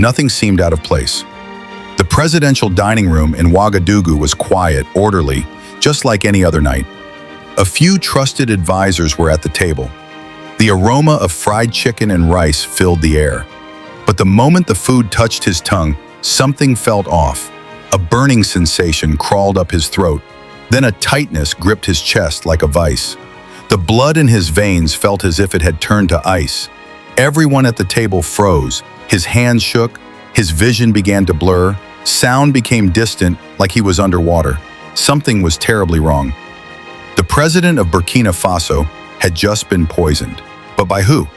Nothing seemed out of place. The presidential dining room in Ouagadougou was quiet, orderly, just like any other night. A few trusted advisors were at the table. The aroma of fried chicken and rice filled the air. But the moment the food touched his tongue, something felt off. A burning sensation crawled up his throat. Then a tightness gripped his chest like a vice. The blood in his veins felt as if it had turned to ice. Everyone at the table froze. His hands shook. His vision began to blur. Sound became distant, like he was underwater. Something was terribly wrong. The president of Burkina Faso had just been poisoned. But by who?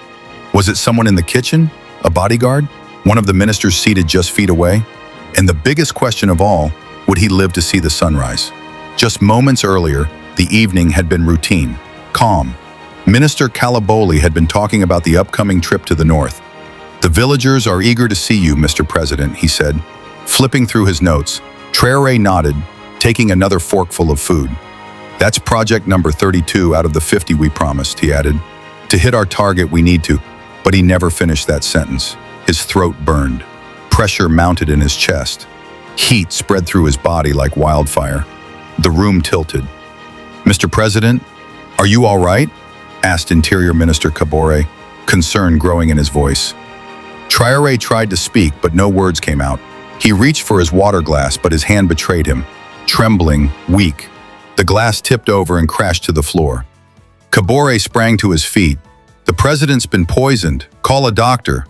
Was it someone in the kitchen? A bodyguard? One of the ministers seated just feet away? And the biggest question of all, would he live to see the sunrise? Just moments earlier, the evening had been routine, calm. Minister Calaboli had been talking about the upcoming trip to the north. "The villagers are eager to see you, Mr. President," he said. Flipping through his notes, Traoré nodded, taking another forkful of food. "That's project number 32 out of the 50 we promised," he added. "To hit our target, we need to." But he never finished that sentence. His throat burned. Pressure mounted in his chest. Heat spread through his body like wildfire. The room tilted. "Mr. President, are you all right?" asked Interior Minister Kabore, concern growing in his voice. Traoré tried to speak, but no words came out. He reached for his water glass, but his hand betrayed him. Trembling, weak, the glass tipped over and crashed to the floor. Kabore sprang to his feet. "The president's been poisoned. Call a doctor."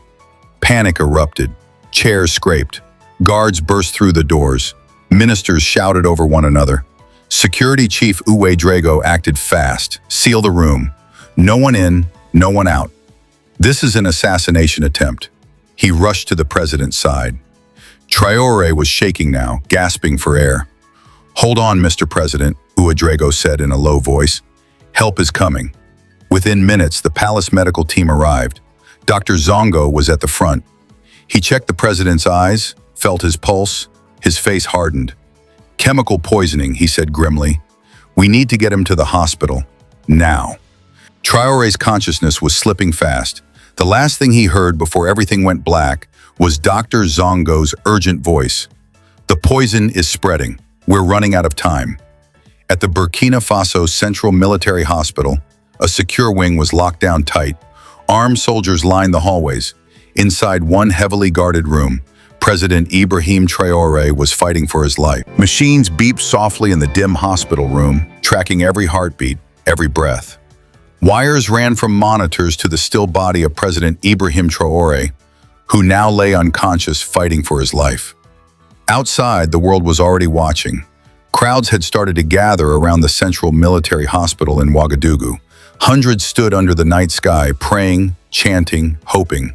Panic erupted. Chairs scraped. Guards burst through the doors. Ministers shouted over one another. Security Chief Uwe Drago acted fast. "Seal the room. No one in, no one out. This is an assassination attempt." He rushed to the president's side. Traoré was shaking now, gasping for air. "Hold on, Mr. President," Uwe Drago said in a low voice. "Help is coming." Within minutes, the palace medical team arrived. Dr. Zongo was at the front. He checked the president's eyes, felt his pulse. His face hardened. "Chemical poisoning," he said grimly. "We need to get him to the hospital. Now." Traoré's consciousness was slipping fast. The last thing he heard before everything went black was Dr. Zongo's urgent voice. "The poison is spreading. We're running out of time." At the Burkina Faso Central Military Hospital, a secure wing was locked down tight. Armed soldiers lined the hallways. Inside one heavily guarded room, President Ibrahim Traoré was fighting for his life. Machines beeped softly in the dim hospital room, tracking every heartbeat, every breath. Wires ran from monitors to the still body of President Ibrahim Traoré, who now lay unconscious fighting for his life. Outside, the world was already watching. Crowds had started to gather around the Central Military Hospital in Ouagadougou. Hundreds stood under the night sky, praying, chanting, hoping.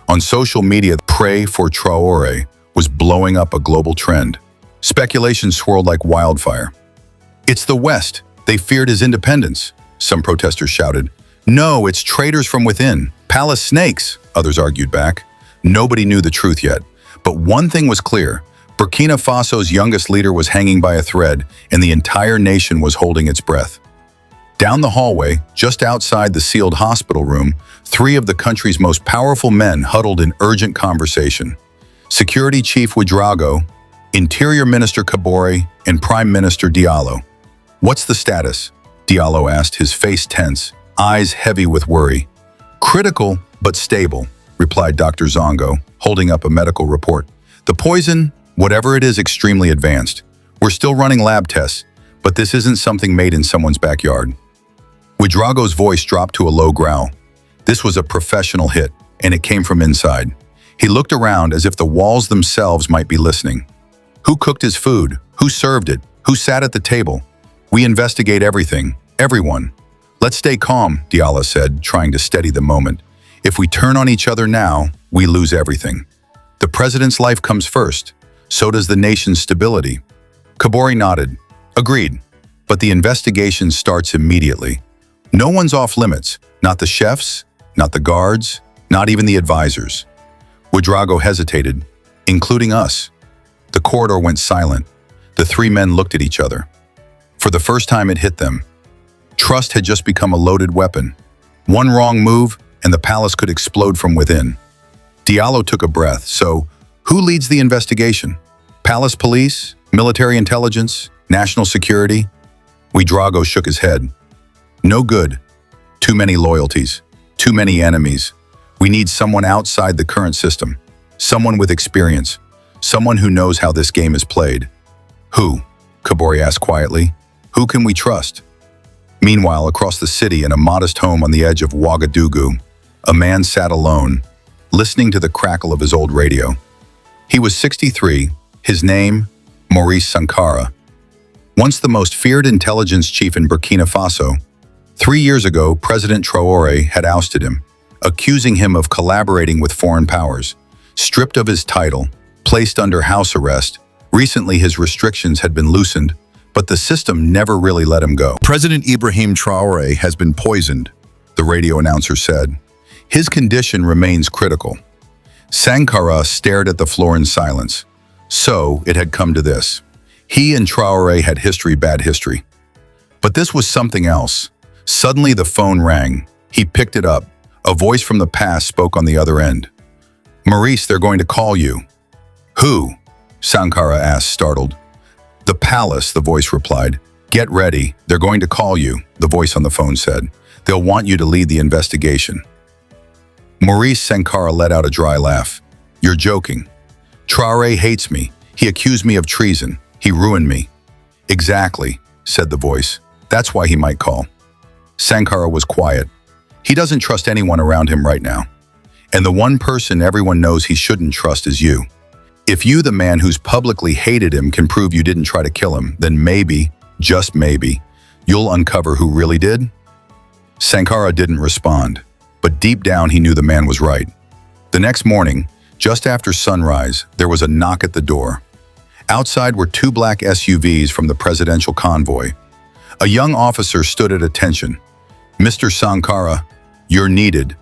On social media, "Pray for Traoré" was blowing up a global trend. Speculation swirled like wildfire. "It's the West. They feared his independence," some protesters shouted. "No, it's traitors from within. Palace snakes," others argued back. Nobody knew the truth yet. But one thing was clear. Burkina Faso's youngest leader was hanging by a thread, and the entire nation was holding its breath. Down the hallway, just outside the sealed hospital room, three of the country's most powerful men huddled in urgent conversation. Security Chief Ouedraogo, Interior Minister Kabore, and Prime Minister Diallo. "What's the status?" Diallo asked, his face tense, eyes heavy with worry. "Critical, but stable," replied Dr. Zongo, holding up a medical report. "The poison, whatever it is, extremely advanced. We're still running lab tests, but this isn't something made in someone's backyard." Ouedraogo's voice dropped to a low growl. This was a professional hit, and it came from inside. He looked around as if the walls themselves might be listening. "Who cooked his food? Who served it? Who sat at the table? We investigate everything, everyone. Let's stay calm," Diallo said, trying to steady the moment. "If we turn on each other now, we lose everything. The president's life comes first. So does the nation's stability." Kabore nodded. "Agreed. But the investigation starts immediately. No one's off limits. Not the chefs, not the guards, not even the advisors." Ouedraogo hesitated, "Including us." The corridor went silent. The three men looked at each other. For the first time, it hit them. Trust had just become a loaded weapon. One wrong move, and the palace could explode from within. Diallo took a breath. "So, Who leads the investigation? Palace police? Military intelligence? National security? Ouedraogo shook his head. No good. Too many loyalties. Too many enemies. We need someone outside the current system. Someone with experience. Someone who knows how this game is played. Who? Kabore asked quietly. Who can we trust? Meanwhile, across the city in a modest home on the edge of Ouagadougou, a man sat alone, listening to the crackle of his old radio. He was 63, his name, Maurice Sankara. Once the most feared intelligence chief in Burkina Faso, 3 years ago, President Traoré had ousted him, accusing him of collaborating with foreign powers. Stripped of his title, placed under house arrest, recently his restrictions had been loosened, but the system never really let him go. President Ibrahim Traoré has been poisoned, the radio announcer said. His condition remains critical. Sankara stared at the floor in silence. So it had come to this. He and Traoré had bad history. But this was something else. Suddenly the phone rang. He picked it up. A voice from the past spoke on the other end. Maurice, they're going to call you. Who? Sankara asked, startled. The palace, the voice replied. Get ready, they're going to call you, the voice on the phone said. They'll want you to lead the investigation. Maurice Sankara let out a dry laugh. You're joking. Traoré hates me. He accused me of treason. He ruined me. Exactly, said the voice. That's why he might call. Sankara was quiet. He doesn't trust anyone around him right now. And the one person everyone knows he shouldn't trust is you. If you, the man who's publicly hated him, can prove you didn't try to kill him, then maybe, just maybe, you'll uncover who really did? Sankara didn't respond, but deep down he knew the man was right. The next morning, just after sunrise, there was a knock at the door. Outside were 2 black SUVs from the presidential convoy. A young officer stood at attention. Mr. Sankara, you're needed.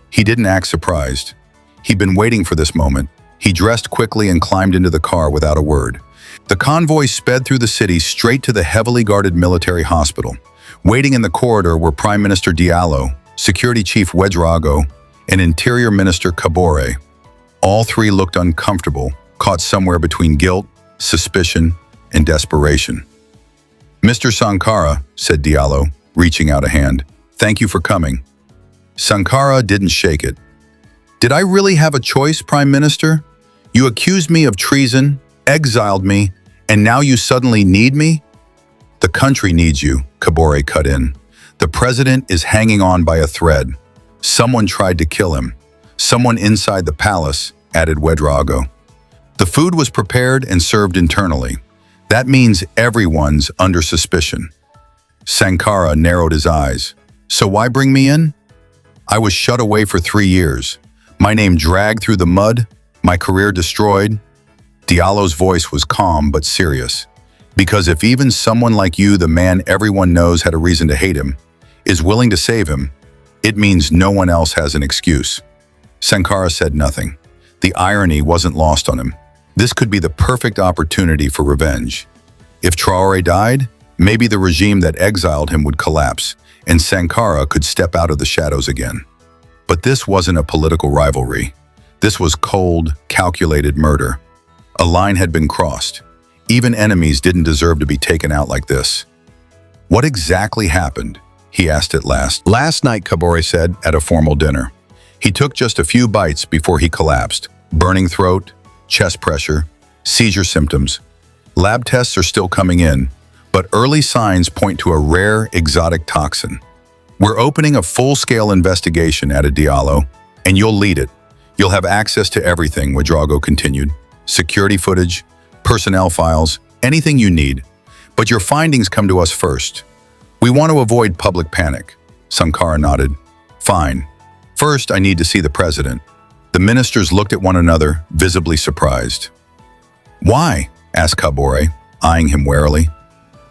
He didn't act surprised. He'd been waiting for this moment. He dressed quickly and climbed into the car without a word. The convoy sped through the city straight to the heavily guarded military hospital. Waiting in the corridor were Prime Minister Diallo, Security Chief Ouedraogo, and Interior Minister Kabore. All 3 looked uncomfortable, caught somewhere between guilt, suspicion, and desperation. Mr. Sankara, said Diallo, reaching out a hand. Thank you for coming. Sankara didn't shake it. Did I really have a choice, Prime Minister? You accused me of treason, exiled me, and now you suddenly need me? The country needs you, Kabore cut in. The president is hanging on by a thread. Someone tried to kill him. Someone inside the palace, added Ouedraogo. The food was prepared and served internally. That means everyone's under suspicion. Sankara narrowed his eyes. So why bring me in? I was shut away for 3 years. My name dragged through the mud, my career destroyed. Diallo's voice was calm but serious. Because if even someone like you, the man everyone knows had a reason to hate him, is willing to save him, it means no one else has an excuse. Sankara said nothing. The irony wasn't lost on him. This could be the perfect opportunity for revenge. If Traoré died, maybe the regime that exiled him would collapse, and Sankara could step out of the shadows again. But this wasn't a political rivalry. This was cold, calculated murder. A line had been crossed. Even enemies didn't deserve to be taken out like this. What exactly happened? He asked at last. Last night, Kabore said, at a formal dinner. He took just a few bites before he collapsed. Burning throat, chest pressure, seizure symptoms. Lab tests are still coming in, but early signs point to a rare, exotic toxin. We're opening a full-scale investigation, added Diallo, and you'll lead it. You'll have access to everything, Ouedraogo continued. Security footage, personnel files, anything you need. But your findings come to us first. We want to avoid public panic. Sankara nodded. Fine. First, I need to see the president. The ministers looked at one another, visibly surprised. Why? Asked Kabore, eyeing him warily.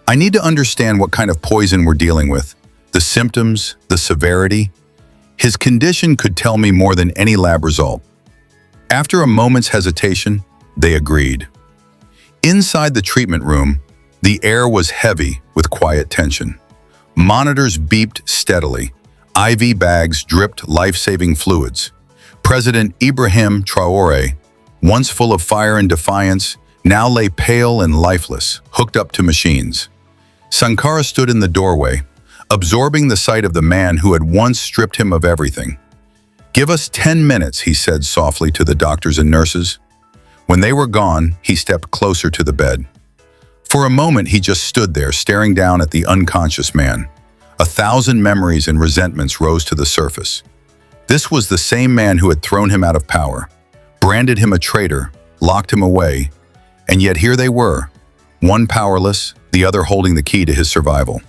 I need to understand what kind of poison we're dealing with. The symptoms, the severity. His condition could tell me more than any lab result. After a moment's hesitation, they agreed. Inside the treatment room, the air was heavy with quiet tension. Monitors beeped steadily. IV bags dripped life-saving fluids. President Ibrahim Traoré, once full of fire and defiance, now lay pale and lifeless, hooked up to machines. Sankara stood in the doorway, absorbing the sight of the man who had once stripped him of everything. "Give us 10 minutes," he said softly to the doctors and nurses. When they were gone, he stepped closer to the bed. For a moment, he just stood there, staring down at the unconscious man. 1,000 memories and resentments rose to the surface. This was the same man who had thrown him out of power, branded him a traitor, locked him away, and yet here they were, one powerless, the other holding the key to his survival.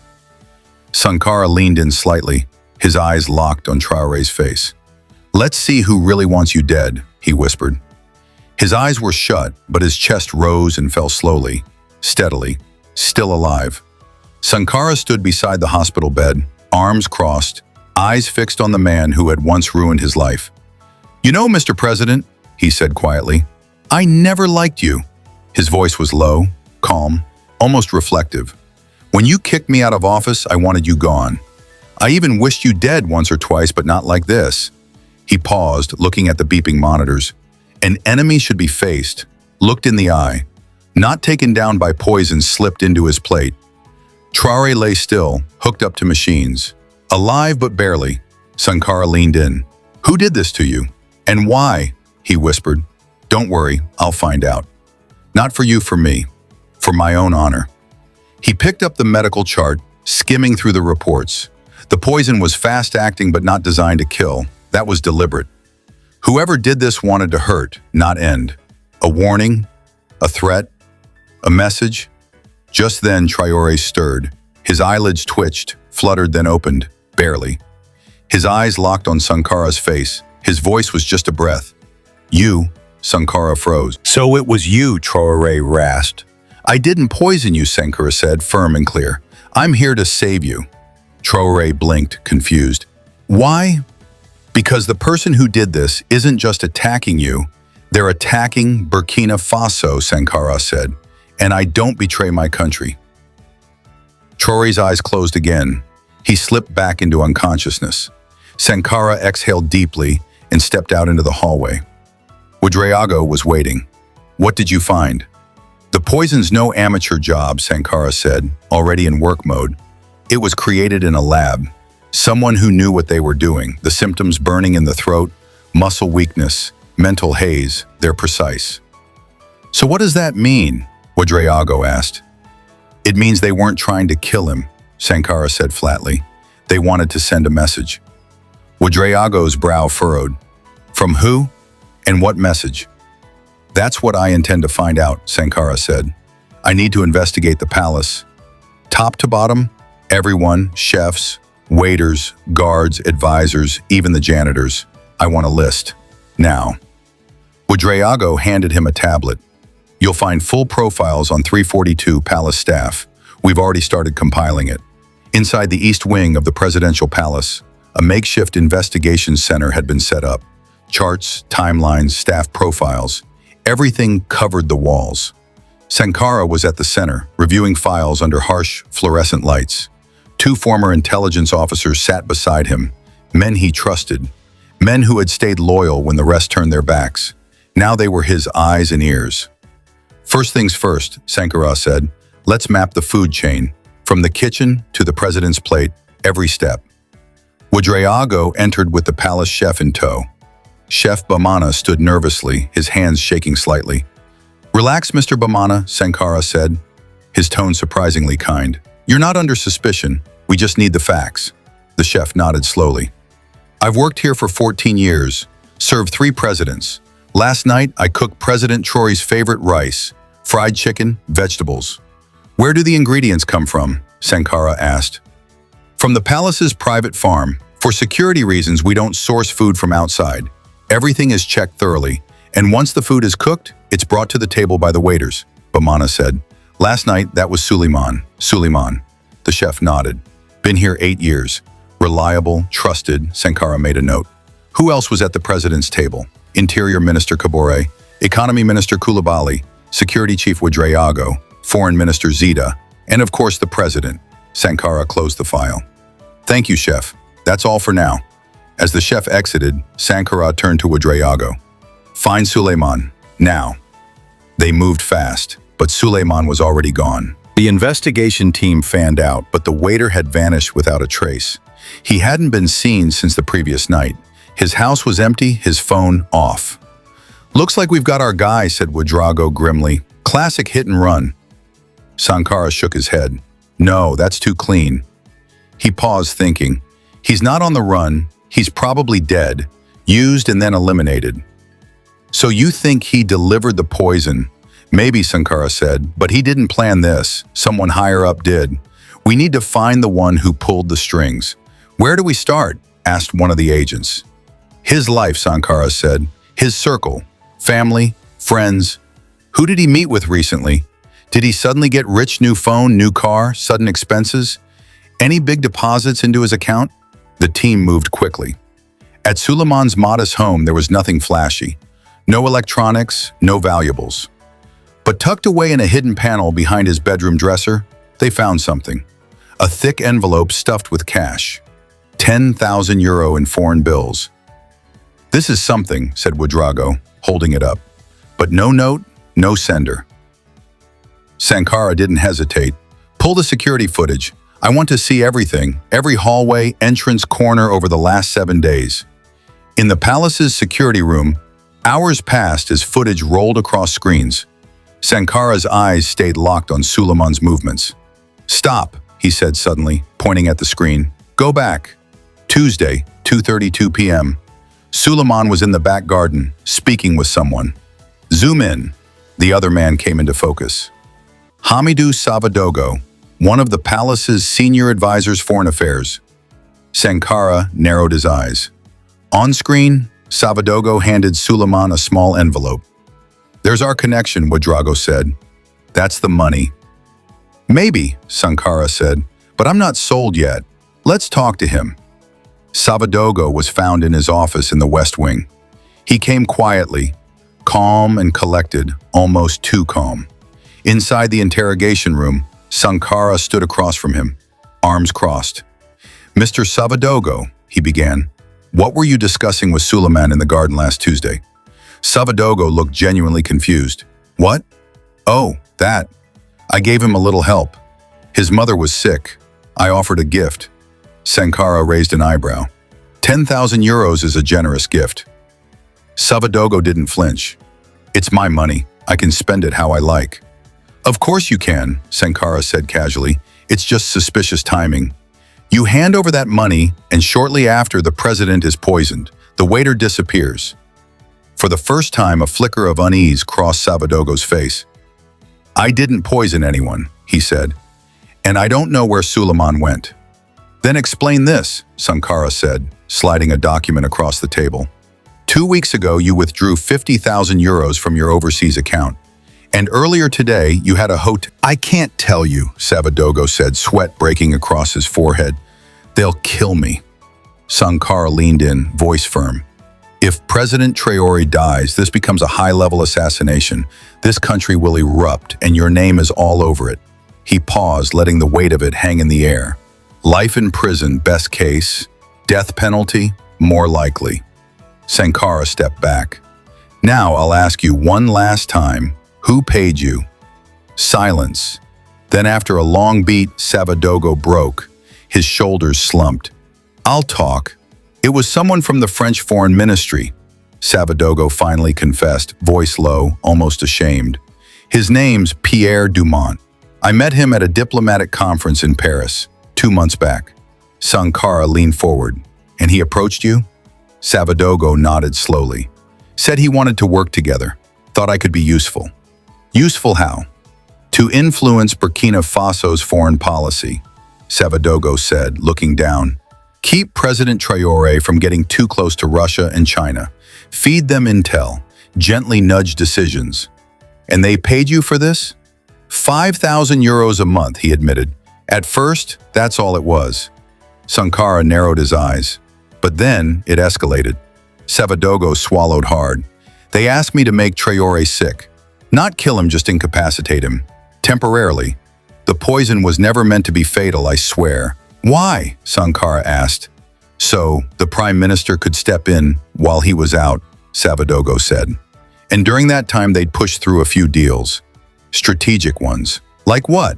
Sankara leaned in slightly, his eyes locked on Traoré's face. "Let's see who really wants you dead," he whispered. His eyes were shut, but his chest rose and fell slowly, steadily, still alive. Sankara stood beside the hospital bed, arms crossed, eyes fixed on the man who had once ruined his life. "You know, Mr. President," he said quietly, "I never liked you." His voice was low, calm, almost reflective. "When you kicked me out of office, I wanted you gone. I even wished you dead once or twice, but not like this." He paused, looking at the beeping monitors. An enemy should be faced, looked in the eye, not taken down by poison slipped into his plate. Traoré lay still, hooked up to machines. Alive but barely. Sankara leaned in. "Who did this to you? And why?" he whispered. "Don't worry, I'll find out. Not for you, for me. For my own honor." He picked up the medical chart, skimming through the reports. The poison was fast-acting but not designed to kill. That was deliberate. Whoever did this wanted to hurt, not end. A warning? A threat? A message? Just then, Traoré stirred. His eyelids twitched, fluttered, then opened, barely. His eyes locked on Sankara's face. His voice was just a breath. "You?" Sankara froze. "So it was you," Traoré rasped. "I didn't poison you," Sankara said, firm and clear. "I'm here to save you." Traoré blinked, confused. "Why?" "Because the person who did this isn't just attacking you. They're attacking Burkina Faso," Sankara said. "And I don't betray my country." Traoré's eyes closed again. He slipped back into unconsciousness. Sankara exhaled deeply and stepped out into the hallway. Ouedraogo was waiting. "What did you find?" "The poison's no amateur job," Sankara said, already in work mode. "It was created in a lab. Someone who knew what they were doing. The symptoms: burning in the throat, muscle weakness, mental haze. They're precise." "So what does that mean?" Ouedraogo asked. "It means they weren't trying to kill him," Sankara said flatly. "They wanted to send a message." Ouedraogo's brow furrowed. "From who? And what message?" "That's what I intend to find out," Sankara said. "I need to investigate the palace. Top to bottom, everyone, chefs, waiters, guards, advisors, even the janitors. I want a list. Now." Ouedraogo handed him a tablet. "You'll find full profiles on 342 palace staff. We've already started compiling it." Inside the east wing of the presidential palace, a makeshift investigation center had been set up. Charts, timelines, staff profiles. Everything covered the walls. Sankara was at the center, reviewing files under harsh, fluorescent lights. 2 former intelligence officers sat beside him, men he trusted, men who had stayed loyal when the rest turned their backs. Now they were his eyes and ears. "First things first," Sankara said. "Let's map the food chain, from the kitchen to the president's plate, every step." Ouedraogo entered with the palace chef in tow. Chef Bamana stood nervously, his hands shaking slightly. "Relax, Mr. Bamana," Sankara said, his tone surprisingly kind. "You're not under suspicion. We just need the facts." The chef nodded slowly. "I've worked here for 14 years, served 3 presidents. Last night, I cooked President Traoré's favorite rice, fried chicken, vegetables." "Where do the ingredients come from?" Sankara asked. "From the palace's private farm. For security reasons, we don't source food from outside. Everything is checked thoroughly, and once the food is cooked, it's brought to the table by the waiters," Bamana said. "Last night, that was Suleiman." "Suleiman." The chef nodded. "Been here 8 years. Reliable, trusted," Sankara made a note. "Who else was at the president's table?" "Interior Minister Kabore, Economy Minister Koulibaly, Security Chief Ouedraogo, Foreign Minister Zita, and of course the president." Sankara closed the file. "Thank you, chef. That's all for now." As the chef exited, Sankara turned to Ouedraogo. "Find Suleiman. Now, they moved fast, but Suleiman was already gone. The investigation team fanned out, but the waiter had vanished without a trace. He hadn't been seen since the previous night. His house was empty, his phone off. "Looks like we've got our guy," said Ouedraogo grimly. "Classic hit and run." Sankara shook his head. "No, that's too clean." He paused, thinking. "He's not on the run. He's probably dead, used and then eliminated." "So you think he delivered the poison?" "Maybe," Sankara said, "but he didn't plan this. Someone higher up did. We need to find the one who pulled the strings." "Where do we start?" asked one of the agents. "His life," Sankara said. "His circle. Family, friends. Who did he meet with recently? Did he suddenly get rich? New phone, new car, sudden expenses? Any big deposits into his account?" The team moved quickly. At Suleiman's modest home, there was nothing flashy. No electronics, no valuables. But tucked away in a hidden panel behind his bedroom dresser, they found something. A thick envelope stuffed with cash. 10,000 euro in foreign bills. "This is something," said Ouedraogo, holding it up. "But no note, no sender." Sankara didn't hesitate. "Pull the security footage. I want to see everything, every hallway, entrance, corner over the last 7 days." In the palace's security room, hours passed as footage rolled across screens. Sankara's eyes stayed locked on Suleiman's movements. "Stop," he said suddenly, pointing at the screen. "Go back." Tuesday, 2:32 p.m. Suleiman was in the back garden, speaking with someone. "Zoom in." The other man came into focus. Hamidou Savadogo, one of the palace's senior advisors foreign affairs. Sankara narrowed his eyes. On screen, Savadogo handed Suleiman a small envelope. "There's our connection," Ouedraogo said. "That's the money." "Maybe," Sankara said, "but I'm not sold yet. Let's talk to him." Savadogo was found in his office in the West Wing. He came quietly, calm and collected, almost too calm. Inside the interrogation room, Sankara stood across from him, arms crossed. "Mr. Savadogo," he began, "what were you discussing with Suleiman in the garden last Tuesday?" Savadogo looked genuinely confused. "What? Oh, that. I gave him a little help. His mother was sick. I offered a gift." Sankara raised an eyebrow. 10,000 euros is a generous gift. Savadogo didn't flinch. "It's my money. I can spend it how I like." "Of course you can," Sankara said casually. "It's just suspicious timing. You hand over that money, and shortly after, the president is poisoned. The waiter disappears." For the first time, a flicker of unease crossed Savadogo's face. "I didn't poison anyone," he said, "and I don't know where Suleiman went." "Then explain this," Sankara said, sliding a document across the table. 2 weeks ago, you withdrew 50,000 euros from your overseas account. And earlier today, you had a hotel. "I can't tell you," Savadogo said, sweat breaking across his forehead. "They'll kill me." Sankara leaned in, voice firm. "If President Traoré dies, this becomes a high-level assassination. This country will erupt, and your name is all over it." He paused, letting the weight of it hang in the air. "Life in prison, best case. Death penalty, more likely." Sankara stepped back. "Now I'll ask you one last time. Who paid you?" Silence. Then after a long beat, Savadogo broke. His shoulders slumped. "I'll talk. It was someone from the French Foreign Ministry," Savadogo finally confessed, voice low, almost ashamed. "His name's Pierre Dumont. I met him at a diplomatic conference in Paris 2 months back." Sankara leaned forward. "And he approached you?" Savadogo nodded slowly. "Said he wanted to work together. Thought I could be useful." "Useful how?" "To influence Burkina Faso's foreign policy," Savadogo said, looking down. "Keep President Traoré from getting too close to Russia and China. Feed them intel. Gently nudge decisions." "And they paid you for this?" 5,000 euros a month, he admitted. "At first, that's all it was." Sankara narrowed his eyes. But then it escalated. Savadogo swallowed hard. "They asked me to make Traoré sick. Not kill him, just incapacitate him. Temporarily. The poison was never meant to be fatal, I swear." "Why?" Sankara asked. "So the Prime Minister could step in while he was out," Savadogo said. And during that time, they'd push through a few deals. Strategic ones. Like what?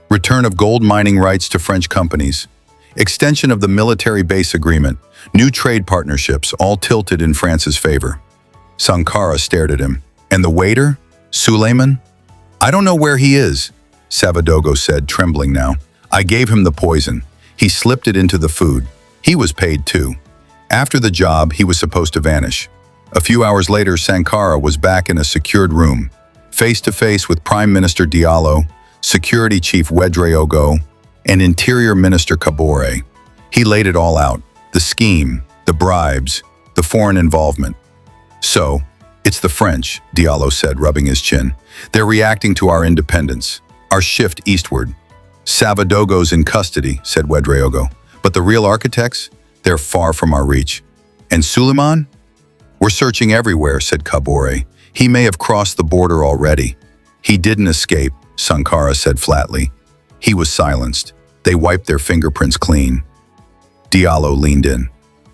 Return of gold mining rights to French companies, extension of the military base agreement, new trade partnerships, all tilted in France's favor. Sankara stared at him. And the waiter? Suleiman? I don't know where he is, Savadogo said, trembling now. I gave him the poison. He slipped it into the food. He was paid too. After the job, he was supposed to vanish. A few hours later, Sankara was back in a secured room, face to face with Prime Minister Diallo, Security Chief Ouedraogo, and Interior Minister Kabore. He laid it all out. The scheme, the bribes, the foreign involvement. So, it's the French, Diallo said, rubbing his chin. They're reacting to our independence, our shift eastward. Savadogo's in custody, said Ouedraogo. But the real architects? They're far from our reach. And Suleiman? We're searching everywhere, said Kabore. He may have crossed the border already. He didn't escape, Sankara said flatly. He was silenced. They wiped their fingerprints clean. Diallo leaned in.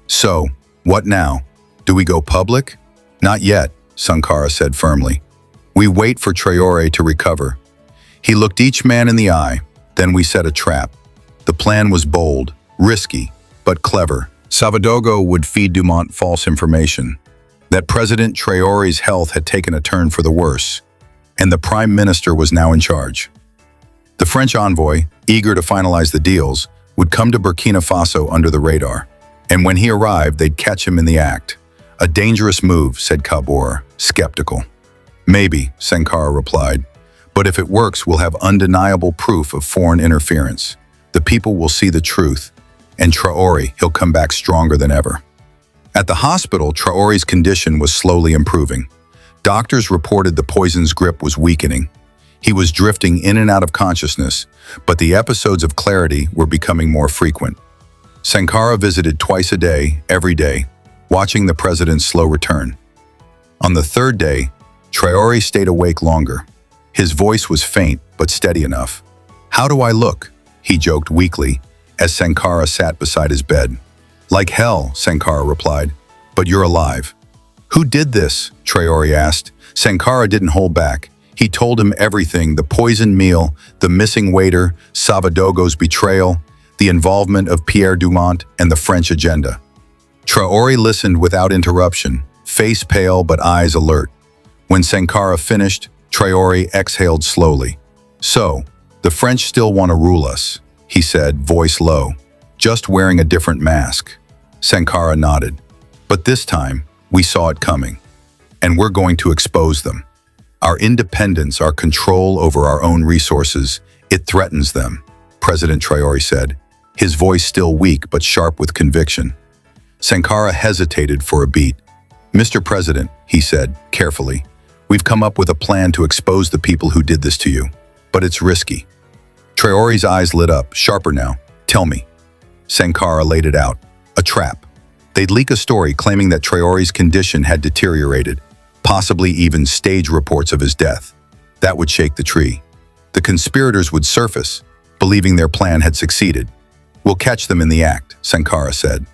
So, what now? Do we go public? Not yet, Sankara said firmly. We wait for Traoré to recover. He looked each man in the eye, then we set a trap. The plan was bold, risky, but clever. Savadogo would feed Dumont false information, that President Traoré's health had taken a turn for the worse, and the Prime Minister was now in charge. The French envoy, eager to finalize the deals, would come to Burkina Faso under the radar, and when he arrived, they'd catch him in the act. A dangerous move, said Kabore, skeptical. Maybe, Sankara replied, but if it works, we'll have undeniable proof of foreign interference. The people will see the truth, and Traoré, he'll come back stronger than ever. At the hospital, Traoré's condition was slowly improving. Doctors reported the poison's grip was weakening. He was drifting in and out of consciousness, but the episodes of clarity were becoming more frequent. Sankara visited twice a day, every day, watching the president's slow return. On the third day, Traoré stayed awake longer. His voice was faint, but steady enough. How do I look? He joked weakly, as Sankara sat beside his bed. Like hell, Sankara replied, but you're alive. Who did this? Traoré asked. Sankara didn't hold back. He told him everything, the poisoned meal, the missing waiter, Savadogo's betrayal, the involvement of Pierre Dumont, and the French agenda. Traoré listened without interruption, face pale but eyes alert. When Sankara finished, Traoré exhaled slowly. So, the French still want to rule us, he said, voice low, just wearing a different mask. Sankara nodded. But this time, we saw it coming. And we're going to expose them. Our independence, our control over our own resources, it threatens them, President Traoré said, his voice still weak but sharp with conviction. Sankara hesitated for a beat. Mr. President, he said, carefully, we've come up with a plan to expose the people who did this to you. But it's risky. Traoré's eyes lit up, sharper now. Tell me. Sankara laid it out. A trap. They'd leak a story claiming that Traoré's condition had deteriorated, possibly even stage reports of his death. That would shake the tree. The conspirators would surface, believing their plan had succeeded. We'll catch them in the act, Sankara said.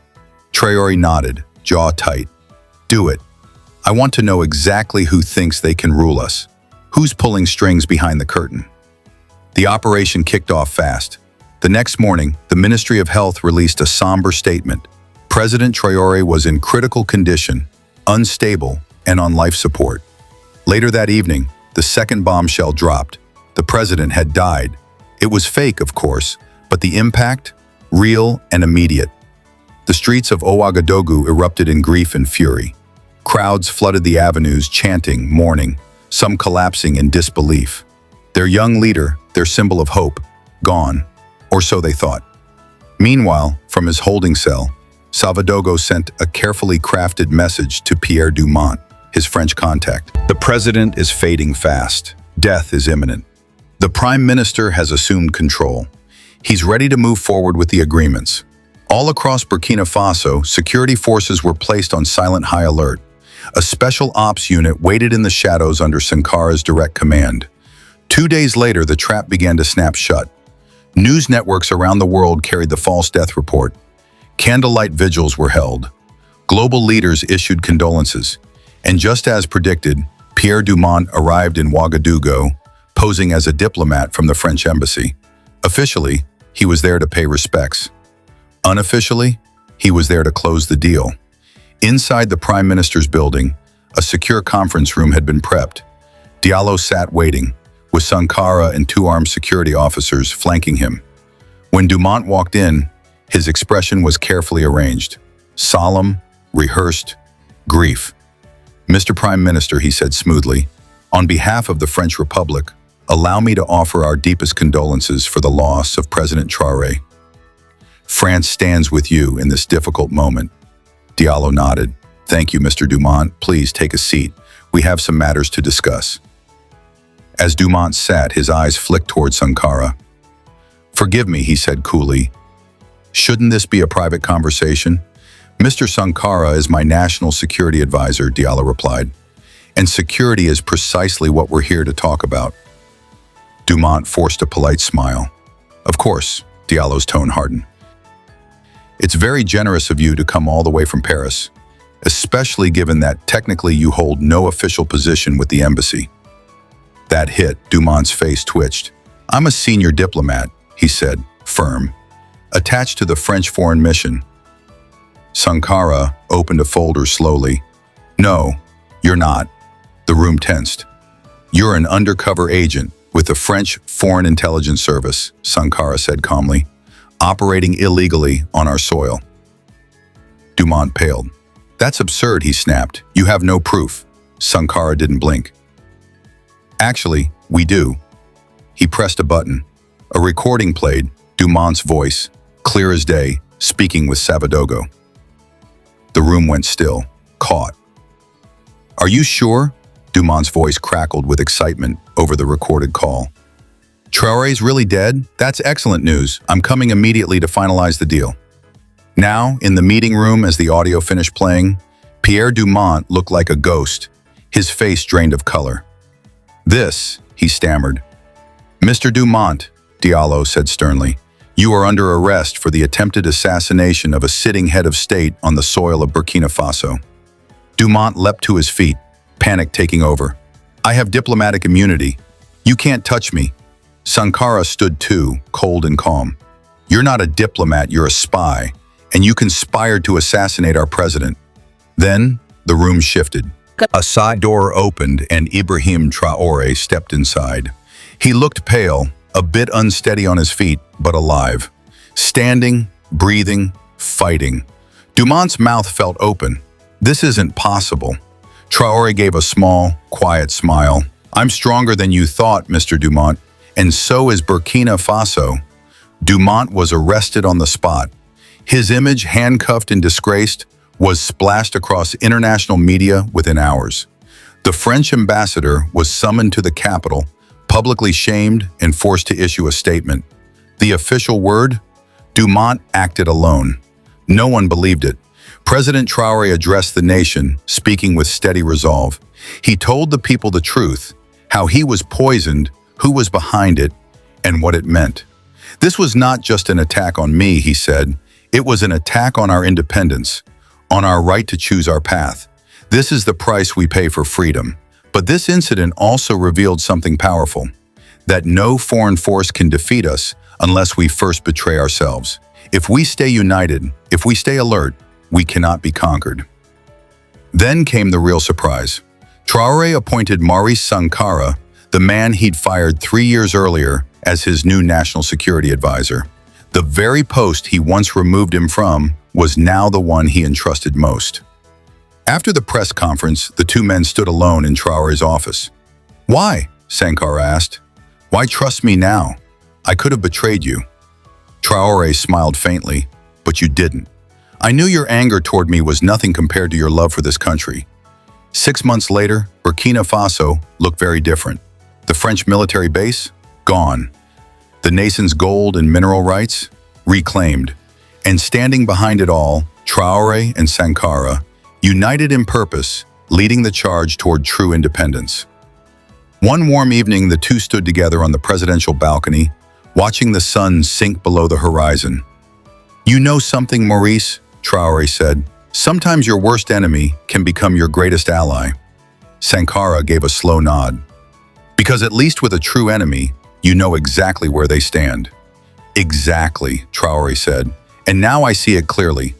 Traoré nodded, jaw tight. Do it. I want to know exactly who thinks they can rule us. Who's pulling strings behind the curtain? The operation kicked off fast. The next morning, the Ministry of Health released a somber statement. President Traoré was in critical condition, unstable, and on life support. Later that evening, the second bombshell dropped. The president had died. It was fake, of course, but the impact? Real and immediate. The streets of Ouagadougou erupted in grief and fury. Crowds flooded the avenues, chanting, mourning, some collapsing in disbelief. Their young leader, their symbol of hope, gone, or so they thought. Meanwhile, from his holding cell, Savadogo sent a carefully crafted message to Pierre Dumont, his French contact. The president is fading fast. Death is imminent. The prime minister has assumed control. He's ready to move forward with the agreements. All across Burkina Faso, security forces were placed on silent high alert. A special ops unit waited in the shadows under Sankara's direct command. 2 days later, the trap began to snap shut. News networks around the world carried the false death report. Candlelight vigils were held. Global leaders issued condolences. And just as predicted, Pierre Dumont arrived in Ouagadougou, posing as a diplomat from the French embassy. Officially, he was there to pay respects. Unofficially, he was there to close the deal. Inside the Prime Minister's building, a secure conference room had been prepped. Diallo sat waiting, with Sankara and two armed security officers flanking him. When Dumont walked in, his expression was carefully arranged. Solemn, rehearsed, grief. "Mr. Prime Minister," he said smoothly, "on behalf of the French Republic, allow me to offer our deepest condolences for the loss of President Traoré. France stands with you in this difficult moment." Diallo nodded. "Thank you, Mr. Dumont. Please take a seat. We have some matters to discuss." As Dumont sat, his eyes flicked toward Sankara. "Forgive me," he said coolly. "Shouldn't this be a private conversation?" "Mr. Sankara is my national security advisor," Diallo replied. "And security is precisely what we're here to talk about." Dumont forced a polite smile. "Of course," Diallo's tone hardened. "It's very generous of you to come all the way from Paris, especially given that technically you hold no official position with the embassy." That hit. Dumont's face twitched. "I'm a senior diplomat," he said, firm, "attached to the French foreign mission." Sankara opened a folder slowly. "No, you're not." The room tensed. "You're an undercover agent with the French Foreign Intelligence Service," Sankara said calmly, "operating illegally on our soil." Dumont paled. "That's absurd," he snapped. "You have no proof." Sankara didn't blink. "Actually, we do." He pressed a button. A recording played, Dumont's voice, clear as day, speaking with Savadogo. The room went still, caught. "Are you sure?" Dumont's voice crackled with excitement over the recorded call. "Traoré's really dead? That's excellent news. I'm coming immediately to finalize the deal." Now, in the meeting room as the audio finished playing, Pierre Dumont looked like a ghost, his face drained of color. "This," he stammered. "Mr. Dumont," Diallo said sternly, "you are under arrest for the attempted assassination of a sitting head of state on the soil of Burkina Faso." Dumont leapt to his feet, panic taking over. "I have diplomatic immunity. You can't touch me." Sankara stood too, cold and calm. "You're not a diplomat, you're a spy, and you conspired to assassinate our president." Then, the room shifted. A side door opened and Ibrahim Traoré stepped inside. He looked pale, a bit unsteady on his feet, but alive. Standing, breathing, fighting. Dumont's mouth felt open. "This isn't possible." Traoré gave a small, quiet smile. "I'm stronger than you thought, Mr. Dumont, and so is Burkina Faso." Dumont was arrested on the spot. His image, handcuffed and disgraced, was splashed across international media within hours. The French ambassador was summoned to the capital, publicly shamed and forced to issue a statement. The official word? Dumont acted alone. No one believed it. President Traoré addressed the nation, speaking with steady resolve. He told the people the truth, how he was poisoned, who was behind it, and what it meant. "This was not just an attack on me," he said. "It was an attack on our independence, on our right to choose our path. This is the price we pay for freedom." But this incident also revealed something powerful, that no foreign force can defeat us unless we first betray ourselves. If we stay united, if we stay alert, we cannot be conquered. Then came the real surprise. Traoré appointed Maurice Sankara, the man he'd fired 3 years earlier, as his new national security advisor. The very post he once removed him from was now the one he entrusted most. After the press conference, the two men stood alone in Traoré's office. "Why?" Sankara asked. "Why trust me now? I could have betrayed you." Traoré smiled faintly. "But you didn't. I knew your anger toward me was nothing compared to your love for this country." 6 months later, Burkina Faso looked very different. The French military base? Gone. The nation's gold and mineral rights? Reclaimed. And standing behind it all, Traoré and Sankara, united in purpose, leading the charge toward true independence. One warm evening, the two stood together on the presidential balcony, watching the sun sink below the horizon. "You know something, Maurice?" Traoré said. "Sometimes your worst enemy can become your greatest ally." Sankara gave a slow nod. Because at least with a true enemy, you know exactly where they stand. Exactly, Traoré said. And now I see it clearly.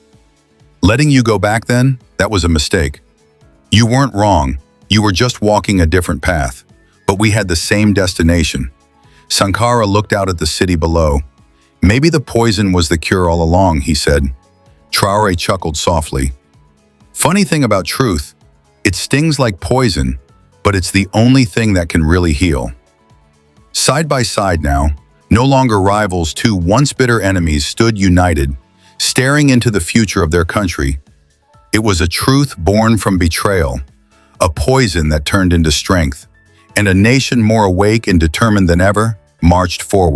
Letting you go back then, that was a mistake. You weren't wrong. You were just walking a different path. But we had the same destination. Sankara looked out at the city below. Maybe the poison was the cure all along, he said. Traoré chuckled softly. Funny thing about truth, it stings like poison, but it's the only thing that can really heal. Side by side now, no longer rivals, two once bitter enemies stood united, staring into the future of their country. It was a truth born from betrayal, a poison that turned into strength, and a nation more awake and determined than ever marched forward.